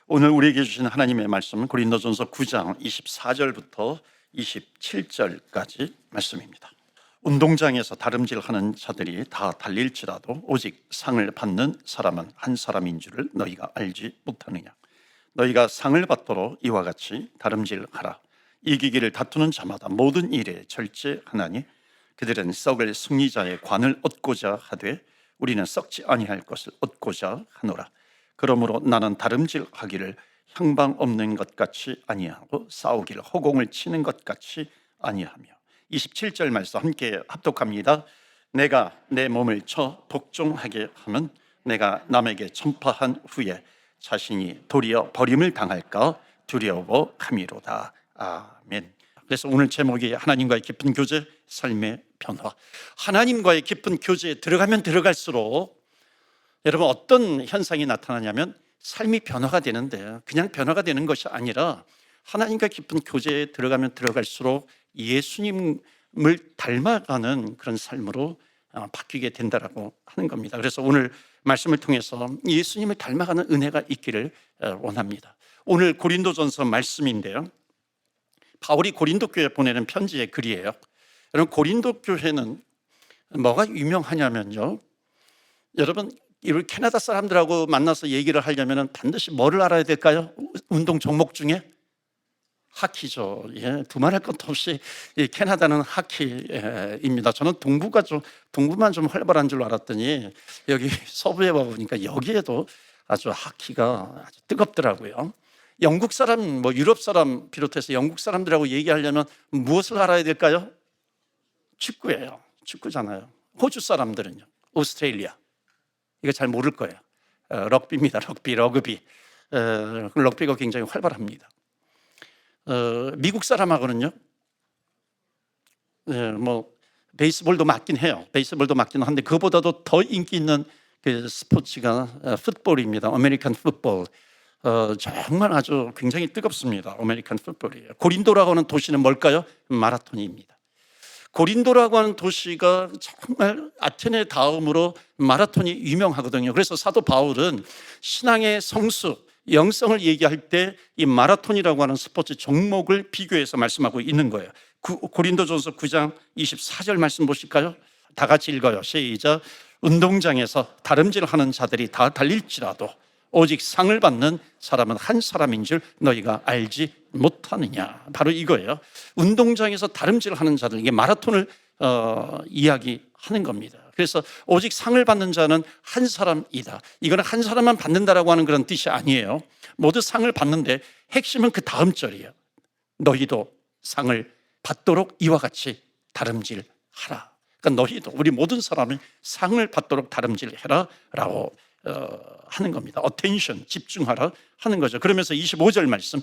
오늘 우리에게 주신 하나님의 말씀은 고린도전서 9장 24절부터 27절까지 말씀입니다. 운동장에서 다름질하는 자들이 다 달릴지라도 오직 상을 받는 사람은 한 사람인 줄을 너희가 알지 못하느냐. 너희가 상을 받도록 이와 같이 다름질하라. 이기기를 다투는 자마다 모든 일에 절제하나니 그들은 썩을 승리자의 관을 얻고자 하되 우리는 썩지 아니할 것을 얻고자 하노라. 그러므로 나는 다름질하기를 향방 없는 것 같이 아니하고 싸우기를 허공을 치는 것 같이 아니하며. 27절 말씀 함께 합독합니다. 내가 내 몸을 쳐 복종하게 하면 내가 남에게 전파한 후에 자신이 도리어 버림을 당할까 두려워 함이로다. 아멘. 그래서 오늘 제목이 하나님과의 깊은 교제, 삶의 변화. 하나님과의 깊은 교제에 들어가면 들어갈수록 여러분 어떤 현상이 나타나냐면 삶이 변화가 되는데, 그냥 변화가 되는 것이 아니라 하나님과 깊은 교제에 들어가면 들어갈수록 예수님을 닮아가는 그런 삶으로 바뀌게 된다라고 하는 겁니다. 그래서 오늘 말씀을 통해서 예수님을 닮아가는 은혜가 있기를 원합니다. 오늘 고린도전서 말씀인데요, 바울이 고린도 교회에 보내는 편지의 글이에요. 여러분, 고린도 교회는 뭐가 유명하냐면요, 여러분 우리 캐나다 사람들하고 만나서 얘기를 하려면 반드시 뭐를 알아야 될까요? 운동 종목 중에 하키죠. 예, 두말할 것도 없이 캐나다는 하키입니다. 저는 동부만 좀 활발한 줄 알았더니 여기 서부에 와 보니까 여기에도 아주 하키가 아주 뜨겁더라고요. 영국 사람, 유럽 사람 비롯해서 영국 사람들하고 얘기하려면 무엇을 알아야 될까요? 축구예요. 축구잖아요. 호주 사람들은요, 오스트레일리아, 이거 잘 모를 거예요. 럭비입니다. 러그비. 럭비가 굉장히 활발합니다. 미국 사람하고는요, 베이스볼도 맞긴 해요. 베이스볼도 맞긴 한데 그보다도 더 인기 있는 그 스포츠가 풋볼입니다. 아메리칸 풋볼. 정말 아주 굉장히 뜨겁습니다. 아메리칸 풋볼이에요. 고린도라고 하는 도시는 뭘까요? 마라톤입니다. 고린도라고 하는 도시가 정말 아테네 다음으로 마라톤이 유명하거든요. 그래서 사도 바울은 신앙의 성수, 영성을 얘기할 때 이 마라톤이라고 하는 스포츠 종목을 비교해서 말씀하고 있는 거예요. 고린도전서 9장 24절 말씀 보실까요? 다 같이 읽어요. 시작. 운동장에서 다름질하는 자들이 다 달릴지라도 오직 상을 받는 사람은 한 사람인 줄 너희가 알지 못하느냐. 바로 이거예요. 운동장에서 다름질하는 자들, 이게 마라톤을 이야기하는 겁니다. 그래서 오직 상을 받는 자는 한 사람이다. 이거는 한 사람만 받는다라고 하는 그런 뜻이 아니에요. 모두 상을 받는데 핵심은 그 다음 절이에요. 너희도 상을 받도록 이와 같이 다름질하라. 그러니까 너희도, 우리 모든 사람이 상을 받도록 다름질해라 라고 하는 겁니다. attention, 집중하라 하는 거죠. 그러면서 25절 말씀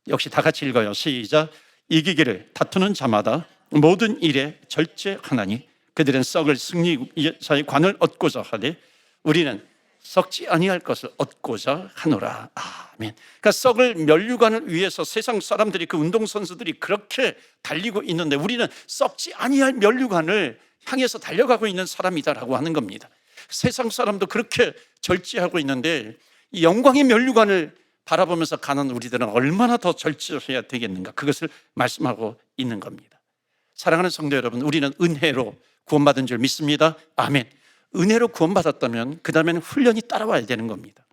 역시 다 같이 읽어요. 시작. 이기기를 다투는 자마다 모든 일에 절제하나니 그들은 썩을 승리자의 관을 얻고자 하되 우리는 썩지 아니할 것을 얻고자 하노라. 아멘. 그러니까 썩을 면류관을 위해서 세상 사람들이, 그 운동선수들이 그렇게 달리고 있는데 우리는 썩지 아니할 면류관을 향해서 달려가고 있는 사람이다라고 하는 겁니다. 세상 사람도 그렇게 절제하고 있는데 이 영광의 면류관을 바라보면서 가는 우리들은 얼마나 더 절제해야 되겠는가, 그것을 말씀하고 있는 겁니다. 사랑하는 성도 여러분, 우리는 은혜로 구원받은 줄 믿습니다. 아멘. 은혜로 구원받았다면 그 다음에는 훈련이 따라와야 되는 겁니다.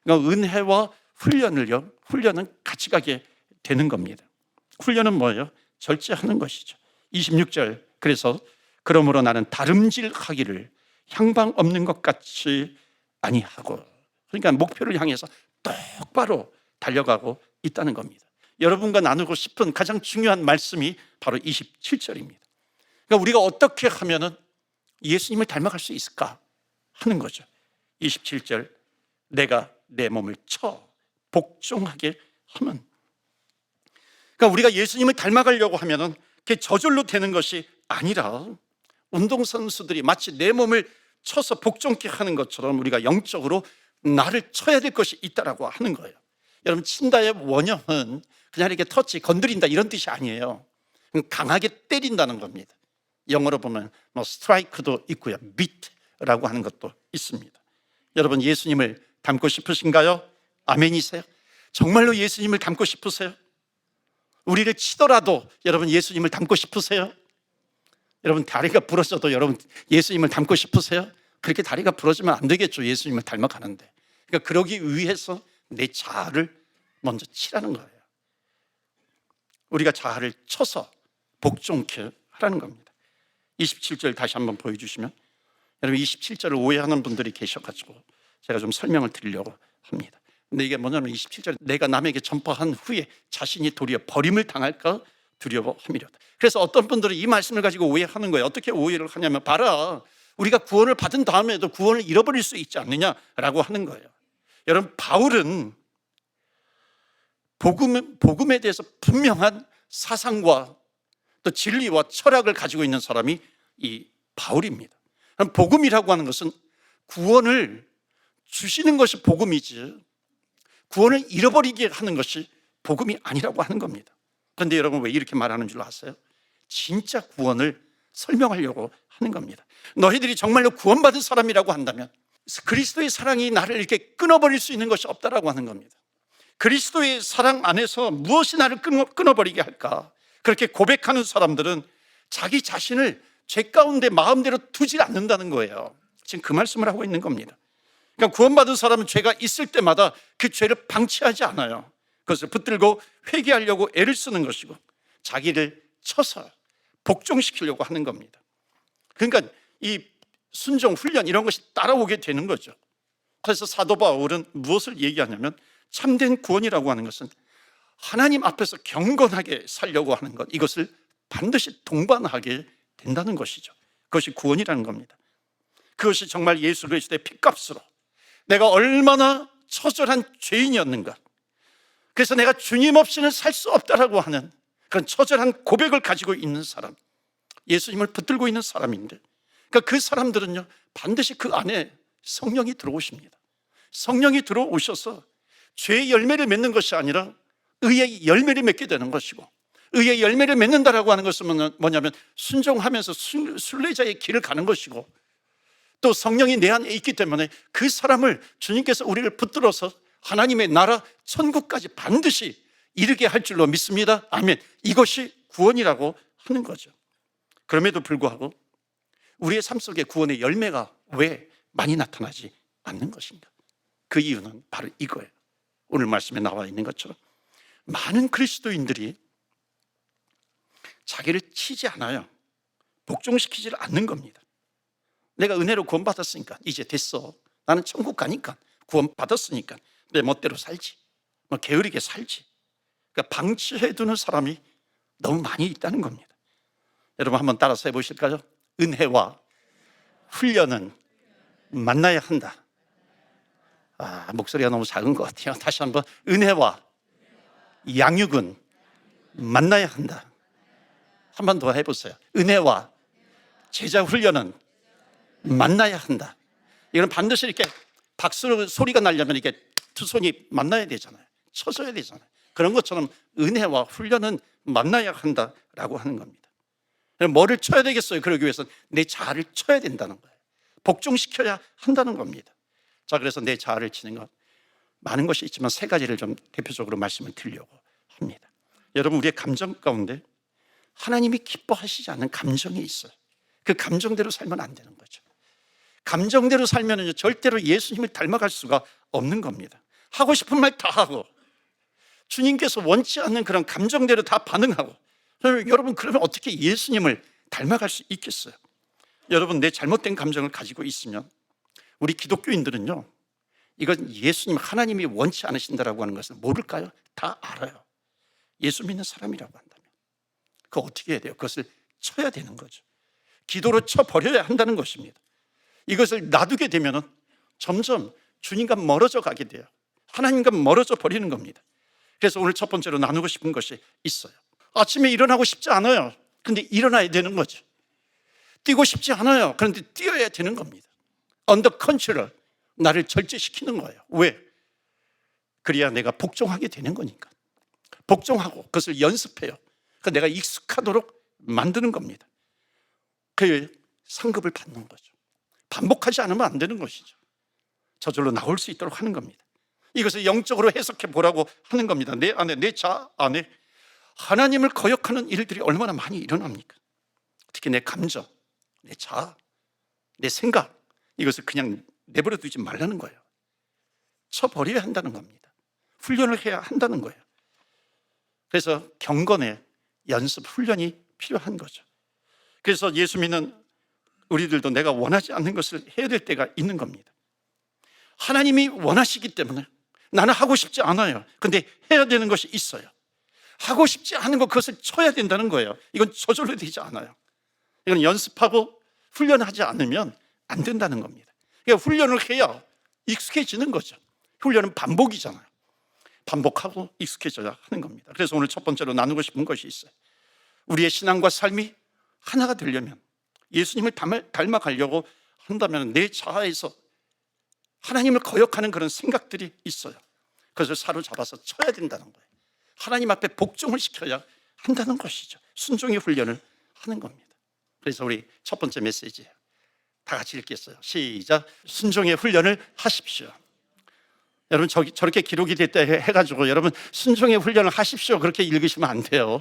그러니까 은혜와 훈련은 같이 가게 되는 겁니다. 훈련은 뭐예요? 절제하는 것이죠. 26절, 그래서 그러므로 나는 다름질하기를 향방 없는 것 같이 아니하고, 그러니까 목표를 향해서 똑바로 달려가고 있다는 겁니다. 여러분과 나누고 싶은 가장 중요한 말씀이 바로 27절입니다. 그러니까 우리가 어떻게 하면은 예수님을 닮아갈 수 있을까 하는 거죠. 27절, 내가 내 몸을 쳐 복종하게 하면, 그러니까 우리가 예수님을 닮아가려고 하면은 그게 저절로 되는 것이 아니라 운동선수들이 마치 내 몸을 쳐서 복종케 하는 것처럼 우리가 영적으로 나를 쳐야 될 것이 있다라고 하는 거예요. 여러분, 친다의 원형은 그냥 이렇게 터치, 건드린다 이런 뜻이 아니에요. 강하게 때린다는 겁니다. 영어로 보면 스트라이크도 있고요, 비트라고 하는 것도 있습니다. 여러분, 예수님을 닮고 싶으신가요? 아멘이세요? 정말로 예수님을 닮고 싶으세요? 우리를 치더라도 여러분 예수님을 닮고 싶으세요? 여러분 다리가 부러져도 여러분 예수님을 닮고 싶으세요? 그렇게 다리가 부러지면 안 되겠죠. 예수님을 닮아가는데. 그러니까 그러기 위해서 내 자아를 먼저 치라는 거예요. 우리가 자아를 쳐서 복종케 하라는 겁니다. 27절 다시 한번 보여주시면, 여러분 27절을 오해하는 분들이 계셔가지고 제가 좀 설명을 드리려고 합니다. 근데 이게 뭐냐면 27절, 내가 남에게 전파한 후에 자신이 도리어 버림을 당할까 두려워함이로다. 그래서 어떤 분들은 이 말씀을 가지고 오해하는 거예요. 어떻게 오해를 하냐면, 봐라, 우리가 구원을 받은 다음에도 구원을 잃어버릴 수 있지 않느냐라고 하는 거예요. 여러분, 바울은 복음에 대해서 분명한 사상과 또 진리와 철학을 가지고 있는 사람이 이 바울입니다. 복음이라고 하는 것은 구원을 주시는 것이 복음이지, 구원을 잃어버리게 하는 것이 복음이 아니라고 하는 겁니다. 그런데 여러분 왜 이렇게 말하는 줄 아세요? 진짜 구원을 설명하려고 하는 겁니다. 너희들이 정말로 구원받은 사람이라고 한다면 그리스도의 사랑이 나를 이렇게 끊어버릴 수 있는 것이 없다라고 하는 겁니다. 그리스도의 사랑 안에서 무엇이 나를 끊어버리게 할까? 그렇게 고백하는 사람들은 자기 자신을 죄 가운데 마음대로 두지 않는다는 거예요. 지금 그 말씀을 하고 있는 겁니다. 그러니까 구원받은 사람은 죄가 있을 때마다 그 죄를 방치하지 않아요. 그것을 붙들고 회개하려고 애를 쓰는 것이고 자기를 쳐서 복종시키려고 하는 겁니다. 그러니까 이 순종, 훈련 이런 것이 따라오게 되는 거죠. 그래서 사도 바울은 무엇을 얘기하냐면, 참된 구원이라고 하는 것은 하나님 앞에서 경건하게 살려고 하는 것, 이것을 반드시 동반하게 된다는 것이죠. 그것이 구원이라는 겁니다. 그것이 정말 예수 그리스도의 핏값으로 내가 얼마나 처절한 죄인이었는가, 그래서 내가 주님 없이는 살 수 없다라고 하는 그런 처절한 고백을 가지고 있는 사람, 예수님을 붙들고 있는 사람인데, 그러니까 그 사람들은요 반드시 그 안에 성령이 들어오십니다. 성령이 들어오셔서 죄의 열매를 맺는 것이 아니라 의의 열매를 맺게 되는 것이고, 의의 열매를 맺는다라고 하는 것은 뭐냐면 순종하면서 순례자의 길을 가는 것이고, 또 성령이 내 안에 있기 때문에 그 사람을 주님께서 우리를 붙들어서 하나님의 나라 천국까지 반드시 이르게 할 줄로 믿습니다. 아멘. 이것이 구원이라고 하는 거죠. 그럼에도 불구하고 우리의 삶 속에 구원의 열매가 왜 많이 나타나지 않는 것인가? 그 이유는 바로 이거예요. 오늘 말씀에 나와 있는 것처럼 많은 그리스도인들이 자기를 치지 않아요. 복종시키지 않는 겁니다. 내가 은혜로 구원받았으니까 이제 됐어, 나는 천국 가니까 구원받았으니까 내 멋대로 살지, 게으르게 살지. 그러니까 방치해두는 사람이 너무 많이 있다는 겁니다. 여러분 한번 따라서 해보실까요? 은혜와 훈련은 만나야 한다. 목소리가 너무 작은 것 같아요. 다시 한번, 은혜와 양육은 만나야 한다. 한 번 더 해보세요. 은혜와 제자 훈련은 만나야 한다. 이건 반드시 이렇게 박수 소리가 나려면 이렇게 두 손이 만나야 되잖아요. 쳐줘야 되잖아요. 그런 것처럼 은혜와 훈련은 만나야 한다라고 하는 겁니다. 뭐를 쳐야 되겠어요? 그러기 위해서는 내 자아를 쳐야 된다는 거예요. 복종시켜야 한다는 겁니다. 자, 그래서 내 자아를 치는 것, 많은 것이 있지만 세 가지를 좀 대표적으로 말씀을 드리려고 합니다. 여러분, 우리의 감정 가운데 하나님이 기뻐하시지 않는 감정이 있어요. 그 감정대로 살면 안 되는 거죠. 감정대로 살면 절대로 예수님을 닮아갈 수가 없는 겁니다. 하고 싶은 말 다 하고 주님께서 원치 않는 그런 감정대로 다 반응하고, 여러분 그러면 어떻게 예수님을 닮아갈 수 있겠어요? 여러분, 내 잘못된 감정을 가지고 있으면 우리 기독교인들은요, 이건 예수님, 하나님이 원치 않으신다라고 하는 것을 모를까요? 다 알아요. 예수 믿는 사람이라고 한다면 그거 어떻게 해야 돼요? 그것을 쳐야 되는 거죠. 기도로 쳐버려야 한다는 것입니다. 이것을 놔두게 되면 점점 주님과 멀어져 가게 돼요. 하나님과 멀어져 버리는 겁니다. 그래서 오늘 첫 번째로 나누고 싶은 것이 있어요. 아침에 일어나고 싶지 않아요. 그런데 일어나야 되는 거죠. 뛰고 싶지 않아요. 그런데 뛰어야 되는 겁니다. 언더 컨트롤, 나를 절제시키는 거예요. 왜? 그래야 내가 복종하게 되는 거니까. 복종하고 그것을 연습해요. 그러니까 내가 익숙하도록 만드는 겁니다. 그 상급을 받는 거죠. 반복하지 않으면 안 되는 것이죠. 저절로 나올 수 있도록 하는 겁니다. 이것을 영적으로 해석해 보라고 하는 겁니다. 내 안에, 내 자 안에 하나님을 거역하는 일들이 얼마나 많이 일어납니까? 특히 내 감정, 내 자아, 내 생각, 이것을 그냥 내버려 두지 말라는 거예요. 쳐버려야 한다는 겁니다. 훈련을 해야 한다는 거예요. 그래서 경건의 연습, 훈련이 필요한 거죠. 그래서 예수 믿는 우리들도 내가 원하지 않는 것을 해야 될 때가 있는 겁니다. 하나님이 원하시기 때문에 나는 하고 싶지 않아요. 근데 해야 되는 것이 있어요. 하고 싶지 않은 것, 그것을 쳐야 된다는 거예요. 이건 저절로 되지 않아요. 이건 연습하고 훈련하지 않으면 안 된다는 겁니다. 그러니까 훈련을 해야 익숙해지는 거죠. 훈련은 반복이잖아요. 반복하고 익숙해져야 하는 겁니다. 그래서 오늘 첫 번째로 나누고 싶은 것이 있어요. 우리의 신앙과 삶이 하나가 되려면, 예수님을 닮아가려고 한다면 내 자아에서 하나님을 거역하는 그런 생각들이 있어요. 그것을 사로잡아서 쳐야 된다는 거예요. 하나님 앞에 복종을 시켜야 한다는 것이죠. 순종의 훈련을 하는 겁니다. 그래서 우리 첫 번째 메시지예요. 다 같이 읽겠어요. 시작. 순종의 훈련을 하십시오. 여러분, 저렇게 기록이 됐다 해가지고 여러분 순종의 훈련을 하십시오 그렇게 읽으시면 안 돼요.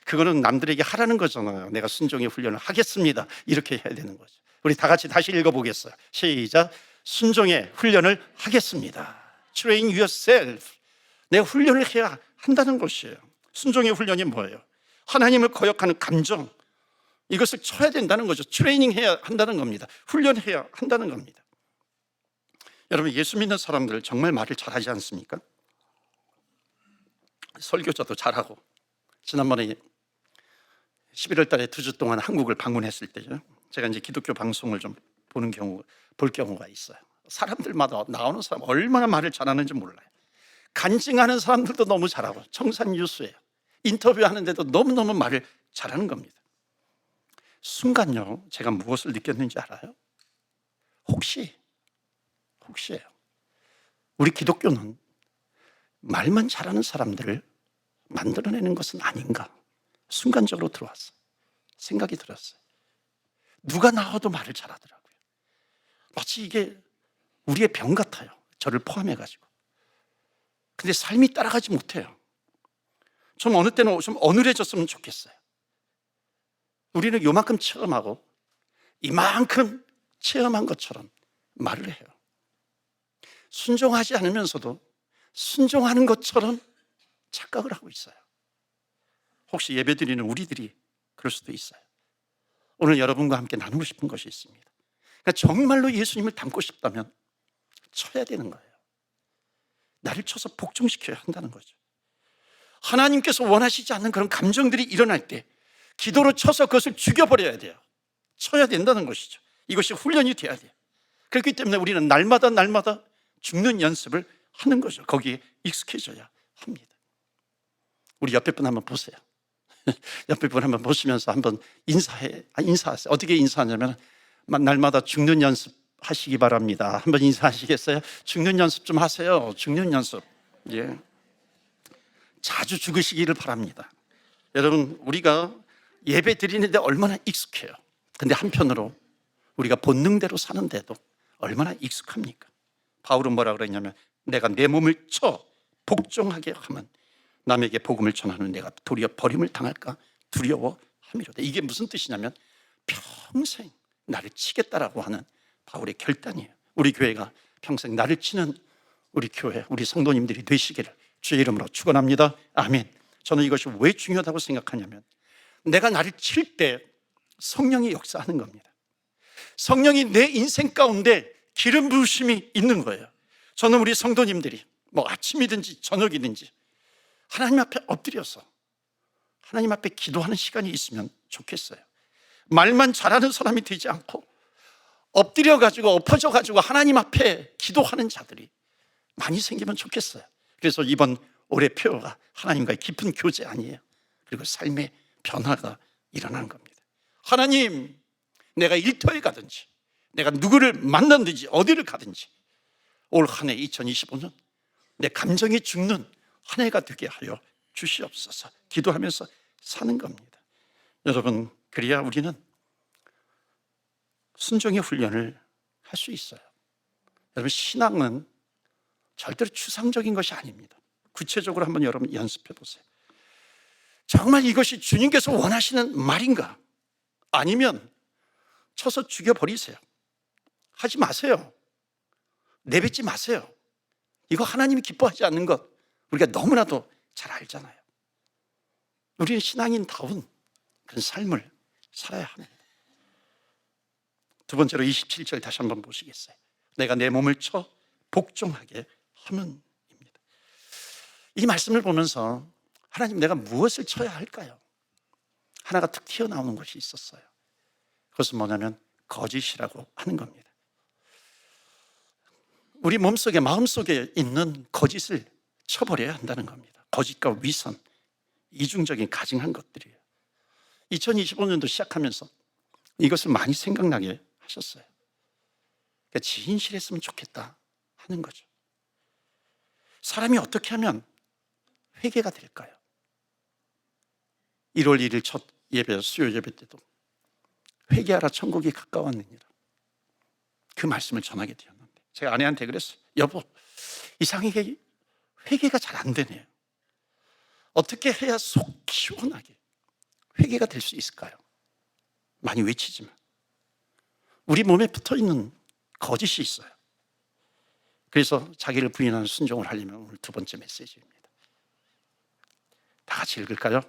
그거는 남들에게 하라는 거잖아요. 내가 순종의 훈련을 하겠습니다 이렇게 해야 되는 거죠. 우리 다 같이 다시 읽어보겠어요. 시작. 순종의 훈련을 하겠습니다. Train yourself. 내가 훈련을 해야 한다는 것이에요. 순종의 훈련이 뭐예요? 하나님을 거역하는 감정, 이것을 쳐야 된다는 거죠. 트레이닝 해야 한다는 겁니다. 훈련해야 한다는 겁니다. 여러분, 예수 믿는 사람들 정말 말을 잘하지 않습니까? 설교자도 잘하고, 지난번에 11월 달에 2주 동안 한국을 방문했을 때죠, 제가 이제 기독교 방송을 좀 볼 경우가 있어요. 사람들마다 나오는 사람 얼마나 말을 잘하는지 몰라요. 간증하는 사람들도 너무 잘하고, 청산 뉴스예요. 인터뷰하는데도 너무너무 말을 잘하는 겁니다. 순간요, 제가 무엇을 느꼈는지 알아요? 혹시예요. 우리 기독교는 말만 잘하는 사람들을 만들어내는 것은 아닌가, 순간적으로 들어왔어요. 생각이 들었어요. 누가 나와도 말을 잘하더라고요. 마치 이게 우리의 병 같아요. 저를 포함해가지고. 근데 삶이 따라가지 못해요. 좀 어느 때는 좀 어눌해졌으면 좋겠어요. 우리는 요만큼 체험하고 이만큼 체험한 것처럼 말을 해요. 순종하지 않으면서도 순종하는 것처럼 착각을 하고 있어요. 혹시 예배드리는 우리들이 그럴 수도 있어요. 오늘 여러분과 함께 나누고 싶은 것이 있습니다. 그러니까 정말로 예수님을 닮고 싶다면 쳐야 되는 거예요. 나를 쳐서 복종시켜야 한다는 거죠. 하나님께서 원하시지 않는 그런 감정들이 일어날 때 기도로 쳐서 그것을 죽여버려야 돼요. 쳐야 된다는 것이죠. 이것이 훈련이 돼야 돼요. 그렇기 때문에 우리는 날마다 죽는 연습을 하는 거죠. 거기에 익숙해져야 합니다. 우리 옆에 분 한번 보세요. 옆에 분 한번 보시면서 한번 인사하세요. 어떻게 인사하냐면, 날마다 죽는 연습 하시기 바랍니다. 한번 인사하시겠어요? 죽는 연습 좀 하세요. 죽는 연습. 예. 자주 죽으시기를 바랍니다. 여러분, 우리가 예배 드리는데 얼마나 익숙해요. 근데 한편으로 우리가 본능대로 사는데도 얼마나 익숙합니까? 바울은 뭐라 그랬냐면, 내가 내 몸을 쳐 복종하게 하면 남에게 복음을 전하는 내가 도리어 버림을 당할까 두려워함이로다. 이게 무슨 뜻이냐면 평생 나를 치겠다라고 하는 바울의 결단이에요. 우리 교회가 평생 나를 치는 우리 교회, 우리 성도님들이 되시기를 주의 이름으로 축원합니다. 아멘. 저는 이것이 왜 중요하다고 생각하냐면, 내가 나를 칠 때 성령이 역사하는 겁니다. 성령이 내 인생 가운데 기름 부으심이 있는 거예요. 저는 우리 성도님들이 아침이든지 저녁이든지 하나님 앞에 엎드려서 하나님 앞에 기도하는 시간이 있으면 좋겠어요. 말만 잘하는 사람이 되지 않고 엎드려가지고 엎어져가지고 하나님 앞에 기도하는 자들이 많이 생기면 좋겠어요. 그래서 이번 올해 표어가 하나님과의 깊은 교제 아니에요. 그리고 삶의 변화가 일어나는 겁니다. 하나님, 내가 일터에 가든지 내가 누구를 만나든지 어디를 가든지 올 한 해 2025년 내 감정이 죽는 한 해가 되게 하여 주시옵소서. 기도하면서 사는 겁니다. 여러분, 그래야 우리는 순종의 훈련을 할 수 있어요. 여러분, 신앙은 절대로 추상적인 것이 아닙니다. 구체적으로 한번 여러분 연습해 보세요. 정말 이것이 주님께서 원하시는 말인가? 아니면 쳐서 죽여버리세요. 하지 마세요. 내뱉지 마세요. 이거 하나님이 기뻐하지 않는 것 우리가 너무나도 잘 알잖아요. 우리는 신앙인다운 그런 삶을 살아야 합니다. 두 번째로 27절 다시 한번 보시겠어요? 내가 내 몸을 쳐 복종하게 하면입니다. 이 말씀을 보면서 하나님, 내가 무엇을 쳐야 할까요? 하나가 툭 튀어나오는 것이 있었어요. 그것은 뭐냐면 거짓이라고 하는 겁니다. 우리 몸속에, 마음속에 있는 거짓을 쳐버려야 한다는 겁니다. 거짓과 위선, 이중적인 가증한 것들이에요. 2025년도 시작하면서 이것을 많이 생각나게 하셨어요. 그러니까 진실했으면 좋겠다 하는 거죠. 사람이 어떻게 하면 회개가 될까요? 1월 1일 첫 예배, 수요 예배 때도 회개하라 천국이 가까웠느니라, 그 말씀을 전하게 되었는데 제가 아내한테 그랬어요. 여보, 이상하게 회개가 잘 안 되네요. 어떻게 해야 속 시원하게 회개가 될 수 있을까요? 많이 외치지만 우리 몸에 붙어있는 거짓이 있어요. 그래서 자기를 부인하는 순종을 하려면 오늘 두 번째 메시지입니다. 다 같이 읽을까요?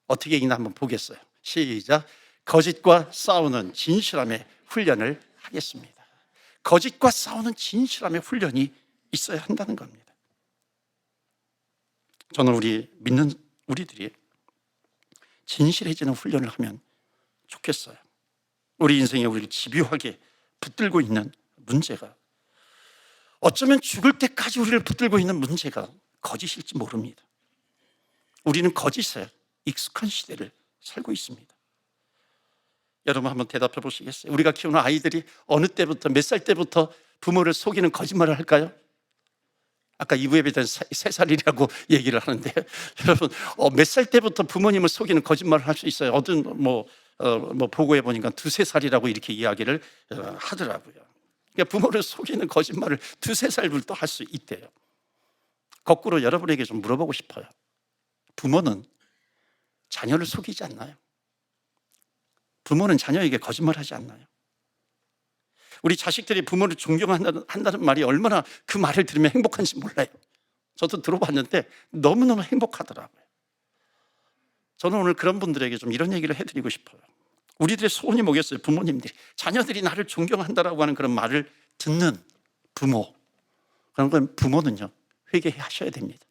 어떻게 읽나 한번 보겠어요. 시작. 거짓과 싸우는 진실함의 훈련을 하겠습니다. 거짓과 싸우는 진실함의 훈련이 있어야 한다는 겁니다. 저는 우리 믿는 우리들이 진실해지는 훈련을 하면 좋겠어요. 우리 인생에 우리를 집요하게 붙들고 있는 문제가, 어쩌면 죽을 때까지 우리를 붙들고 있는 문제가 거짓일지 모릅니다. 우리는 거짓에 익숙한 시대를 살고 있습니다. 여러분 한번 대답해 보시겠어요? 우리가 키우는 아이들이 어느 때부터, 몇 살 때부터 부모를 속이는 거짓말을 할까요? 아까 2부 예배 때는 3살이라고 얘기를 하는데 여러분, 몇 살 때부터 부모님을 속이는 거짓말을 할 수 있어요? 어떤 보고해 보니까 2, 3살이라고 이렇게 이야기를 하더라고요. 그러니까 부모를 속이는 거짓말을 2, 3살부터 할 수 있대요. 거꾸로 여러분에게 좀 물어보고 싶어요. 부모는 자녀를 속이지 않나요? 부모는 자녀에게 거짓말하지 않나요? 우리 자식들이 부모를 존경한다는 말이 얼마나 그 말을 들으면 행복한지 몰라요. 저도 들어봤는데 너무너무 행복하더라고요. 저는 오늘 그런 분들에게 좀 이런 얘기를 해드리고 싶어요. 우리들의 소원이 뭐겠어요? 부모님들이, 자녀들이 나를 존경한다라고 하는 그런 말을 듣는 부모, 그런 건 부모는요 회개하셔야 됩니다.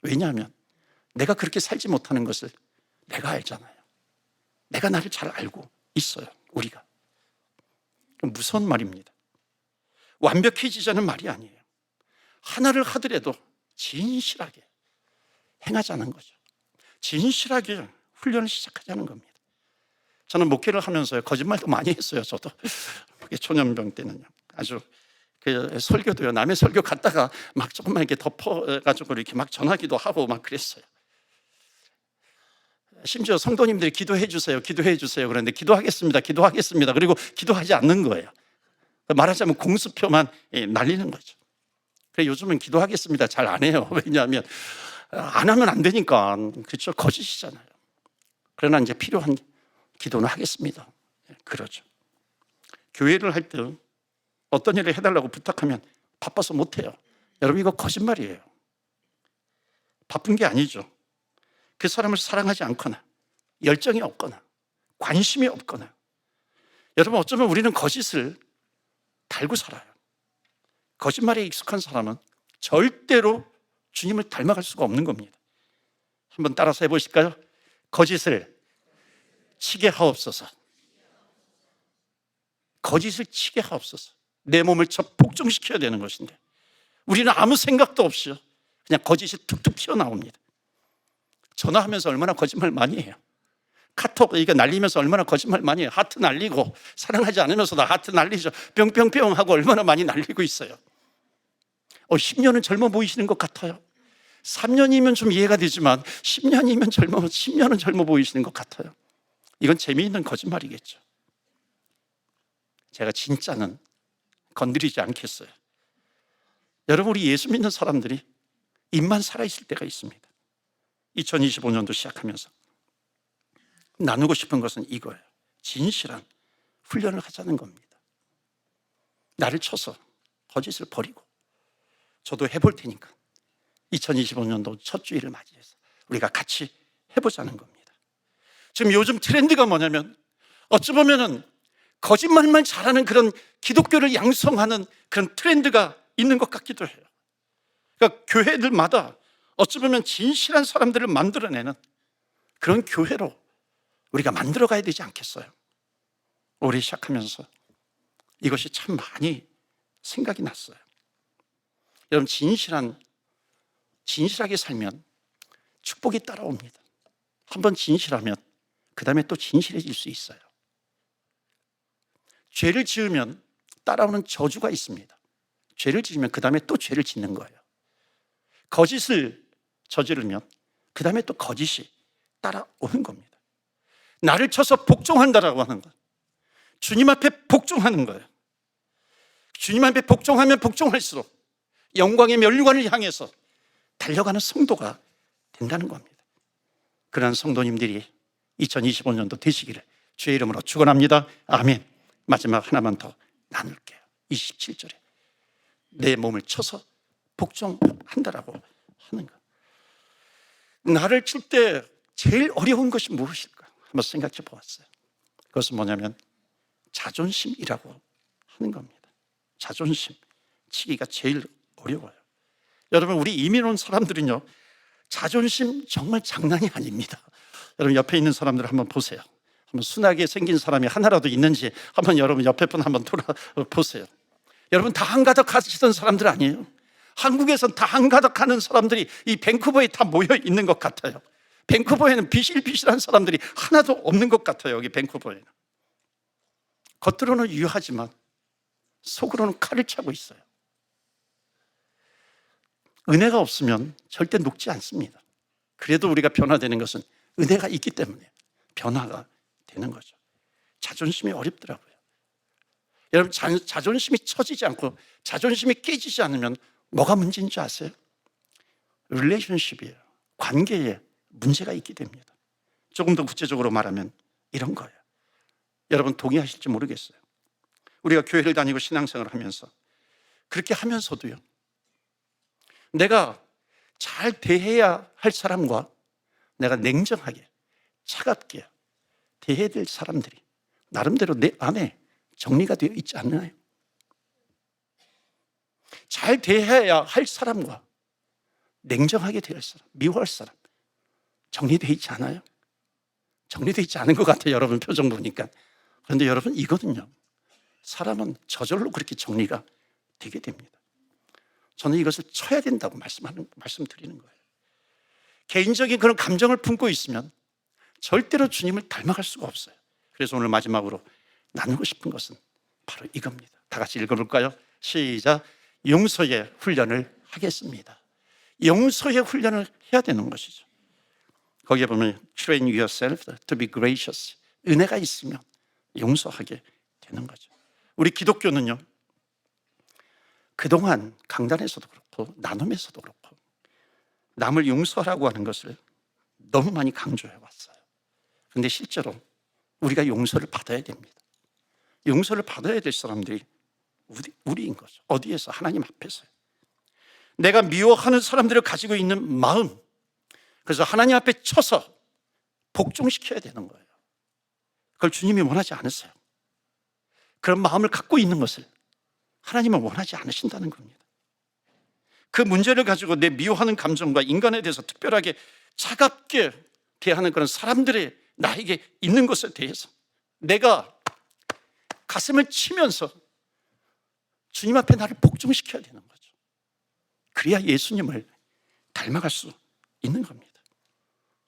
왜냐하면 내가 그렇게 살지 못하는 것을 내가 알잖아요. 내가 나를 잘 알고 있어요. 우리가 무서운 말입니다. 완벽해지자는 말이 아니에요. 하나를 하더라도 진실하게 행하자는 거죠. 진실하게 훈련을 시작하자는 겁니다. 저는 목회를 하면서 거짓말도 많이 했어요. 저도 초년병 때는요. 아주 그 설교도요, 남의 설교 갔다가 막 조금만 이렇게 덮어가지고 이렇게 막 전하기도 하고 막 그랬어요. 심지어 성도님들이 기도해 주세요, 기도해 주세요. 그런데 기도하겠습니다, 기도하겠습니다. 그리고 기도하지 않는 거예요. 말하자면 공수표만 날리는 거죠. 그래서 요즘은 기도하겠습니다 잘 안 해요. 왜냐하면 안 하면 안 되니까. 그렇죠, 거짓이잖아요. 그러나 이제 필요한 기도는 하겠습니다, 그러죠. 교회를 할 때 어떤 일을 해달라고 부탁하면 바빠서 못해요. 여러분, 이거 거짓말이에요. 바쁜 게 아니죠. 그 사람을 사랑하지 않거나 열정이 없거나 관심이 없거나. 여러분, 어쩌면 우리는 거짓을 달고 살아요. 거짓말에 익숙한 사람은 절대로 주님을 닮아갈 수가 없는 겁니다. 한번 따라서 해보실까요? 거짓을 치게 하옵소서. 거짓을 치게 하옵소서. 내 몸을 쳐 복종시켜야 되는 것인데 우리는 아무 생각도 없이 그냥 거짓이 툭툭 튀어나옵니다. 전화하면서 얼마나 거짓말 많이 해요. 카톡 이거 날리면서 얼마나 거짓말 많이 해요. 하트 날리고, 사랑하지 않으면서도 하트 날리죠. 뿅뿅뿅 하고 얼마나 많이 날리고 있어요. 10년은 젊어 보이시는 것 같아요. 3년이면 좀 이해가 되지만 10년은 젊어 보이시는 것 같아요. 이건 재미있는 거짓말이겠죠. 제가 진짜는 건드리지 않겠어요. 여러분, 우리 예수 믿는 사람들이 입만 살아있을 때가 있습니다. 2025년도 시작하면서 나누고 싶은 것은 이거예요. 진실한 훈련을 하자는 겁니다. 나를 쳐서 거짓을 버리고 저도 해볼 테니까 2025년도 첫 주일을 맞이해서 우리가 같이 해보자는 겁니다. 지금 요즘 트렌드가 뭐냐면 어찌 보면은 거짓말만 잘하는 그런 기독교를 양성하는 그런 트렌드가 있는 것 같기도 해요. 그러니까 교회들마다 어찌 보면 진실한 사람들을 만들어내는 그런 교회로 우리가 만들어 가야 되지 않겠어요? 올해 시작하면서 이것이 참 많이 생각이 났어요. 여러분, 진실하게 살면 축복이 따라옵니다. 한번 진실하면 그 다음에 또 진실해질 수 있어요. 죄를 지으면 따라오는 저주가 있습니다. 죄를 지으면 그 다음에 또 죄를 짓는 거예요. 거짓을 저지르면 그 다음에 또 거짓이 따라오는 겁니다. 나를 쳐서 복종한다라고 하는 것, 주님 앞에 복종하는 거예요. 주님 앞에 복종하면 복종할수록 영광의 면류관을 향해서 달려가는 성도가 된다는 겁니다. 그런 성도님들이 2025년도 되시기를 주의 이름으로 축원합니다. 아멘. 마지막 하나만 더 나눌게요. 27절에 내 몸을 쳐서 복종한다라고 하는 것. 나를 칠 때 제일 어려운 것이 무엇일까? 한번 생각해 보았어요. 그것은 뭐냐면 자존심이라고 하는 겁니다. 자존심 치기가 제일 어려워요. 여러분, 우리 이민 온 사람들은요, 자존심 정말 장난이 아닙니다. 여러분, 옆에 있는 사람들 한번 보세요. 한번 순하게 생긴 사람이 하나라도 있는지 한번 여러분 옆에 분 한번 돌아보세요. 여러분, 다 한가득 하시던 사람들 아니에요? 한국에선 다 한가득 하는 사람들이 이 밴쿠버에 다 모여 있는 것 같아요. 밴쿠버에는 비실비실한 사람들이 하나도 없는 것 같아요. 여기 밴쿠버에는. 겉으로는 유하지만 속으로는 칼을 차고 있어요. 은혜가 없으면 절대 녹지 않습니다. 그래도 우리가 변화되는 것은 은혜가 있기 때문에 변화가 되는 거죠. 자존심이 어렵더라고요. 여러분, 자존심이 처지지 않고 자존심이 깨지지 않으면 뭐가 문제인 줄 아세요? 릴레이션십이에요. 관계에 문제가 있게 됩니다. 조금 더 구체적으로 말하면 이런 거예요. 여러분, 동의하실지 모르겠어요. 우리가 교회를 다니고 신앙생활을 하면서 그렇게 하면서도요, 내가 잘 대해야 할 사람과 내가 냉정하게 차갑게 대해야 될 사람들이 나름대로 내 안에 정리가 되어 있지 않나요? 잘 대해야 할 사람과 냉정하게 대할 사람, 미워할 사람 정리되어 있지 않아요? 정리되어 있지 않은 것 같아요. 여러분 표정 보니까. 그런데 여러분, 이거는요, 사람은 저절로 그렇게 정리가 되게 됩니다. 저는 이것을 쳐야 된다고 말씀드리는 거예요. 개인적인 그런 감정을 품고 있으면 절대로 주님을 닮아갈 수가 없어요. 그래서 오늘 마지막으로 나누고 싶은 것은 바로 이겁니다. 다 같이 읽어볼까요? 시작. 용서의 훈련을 하겠습니다. 용서의 훈련을 해야 되는 것이죠. 거기에 보면 train yourself to be gracious. 은혜가 있으면 용서하게 되는 거죠. 우리 기독교는요, 그동안 강단에서도 그렇고 나눔에서도 그렇고 남을 용서하라고 하는 것을 너무 많이 강조해 왔어요. 그런데 실제로 우리가 용서를 받아야 됩니다. 용서를 받아야 될 사람들이 우리인 거죠. 어디에서? 하나님 앞에서요. 내가 미워하는 사람들을 가지고 있는 마음, 그래서 하나님 앞에 쳐서 복종시켜야 되는 거예요. 그걸 주님이 원하지 않으세요. 그런 마음을 갖고 있는 것을 하나님은 원하지 않으신다는 겁니다. 그 문제를 가지고 내 미워하는 감정과 인간에 대해서 특별하게 차갑게 대하는 그런 사람들의 나에게 있는 것에 대해서 내가 가슴을 치면서 주님 앞에 나를 복종시켜야 되는 거죠. 그래야 예수님을 닮아갈 수 있는 겁니다.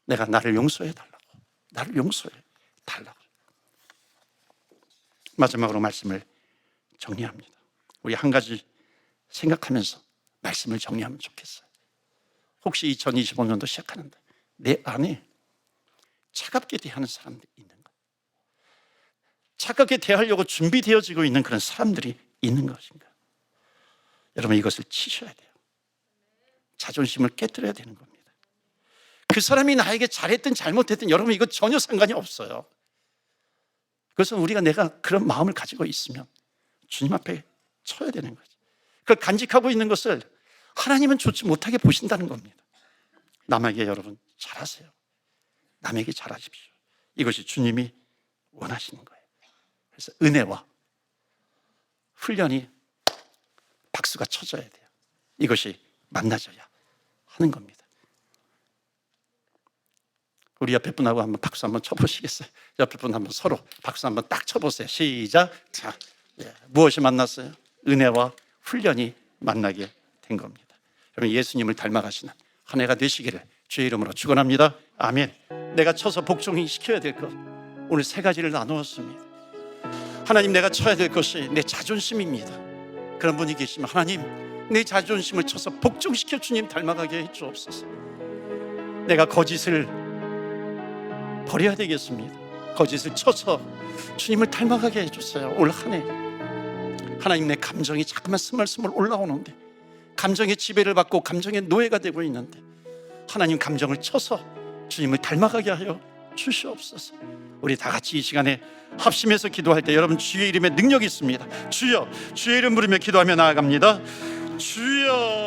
내가 나를 용서해 달라고, 나를 용서해 달라고. 마지막으로 말씀을 정리합니다. 우리 한 가지 생각하면서 말씀을 정리하면 좋겠어요. 혹시 2025년도 시작하는데 내 안에 차갑게 대하는 사람들이 있는가? 차갑게 대하려고 준비되어지고 있는 그런 사람들이 있는 것인가? 여러분 이것을 치셔야 돼요. 자존심을 깨뜨려야 되는 겁니다. 그 사람이 나에게 잘했든 잘못했든 여러분 이거 전혀 상관이 없어요. 그것은 우리가 내가 그런 마음을 가지고 있으면 주님 앞에 쳐야 되는 거죠. 그걸 간직하고 있는 것을 하나님은 좋지 못하게 보신다는 겁니다. 남에게 여러분 잘하세요. 남에게 잘하십시오. 이것이 주님이 원하시는 거예요. 그래서 은혜와 훈련이 박수가 쳐져야 돼요. 이것이 만나져야 하는 겁니다. 우리 옆에 분하고 한번 박수 한번 쳐보시겠어요? 옆에 분 한번 서로 박수 한번 딱 쳐보세요. 시작. 자, 무엇이 만났어요? 은혜와 훈련이 만나게 된 겁니다. 여러분 예수님을 닮아가시는 한 해가 되시기를 주의 이름으로 축원합니다. 아멘. 내가 쳐서 복종이 시켜야 될 것, 오늘 세 가지를 나누었습니다. 하나님, 내가 쳐야 될 것이 내 자존심입니다. 그런 분이 계시면 하나님, 내 자존심을 쳐서 복종시켜 주님 닮아가게 해 주옵소서. 내가 거짓을 버려야 되겠습니다. 거짓을 쳐서 주님을 닮아가게 해주세요. 올 한 해 하나님, 내 감정이 잠깐만 스멀스멀 올라오는데, 감정의 지배를 받고 감정의 노예가 되고 있는데, 하나님 감정을 쳐서 주님을 닮아가게 하여 주시옵소서. 우리 다 같이 이 시간에 합심해서 기도할 때 여러분 주의 이름에 능력이 있습니다. 주여, 주의 이름 부르며 기도하며 나아갑니다. 주여.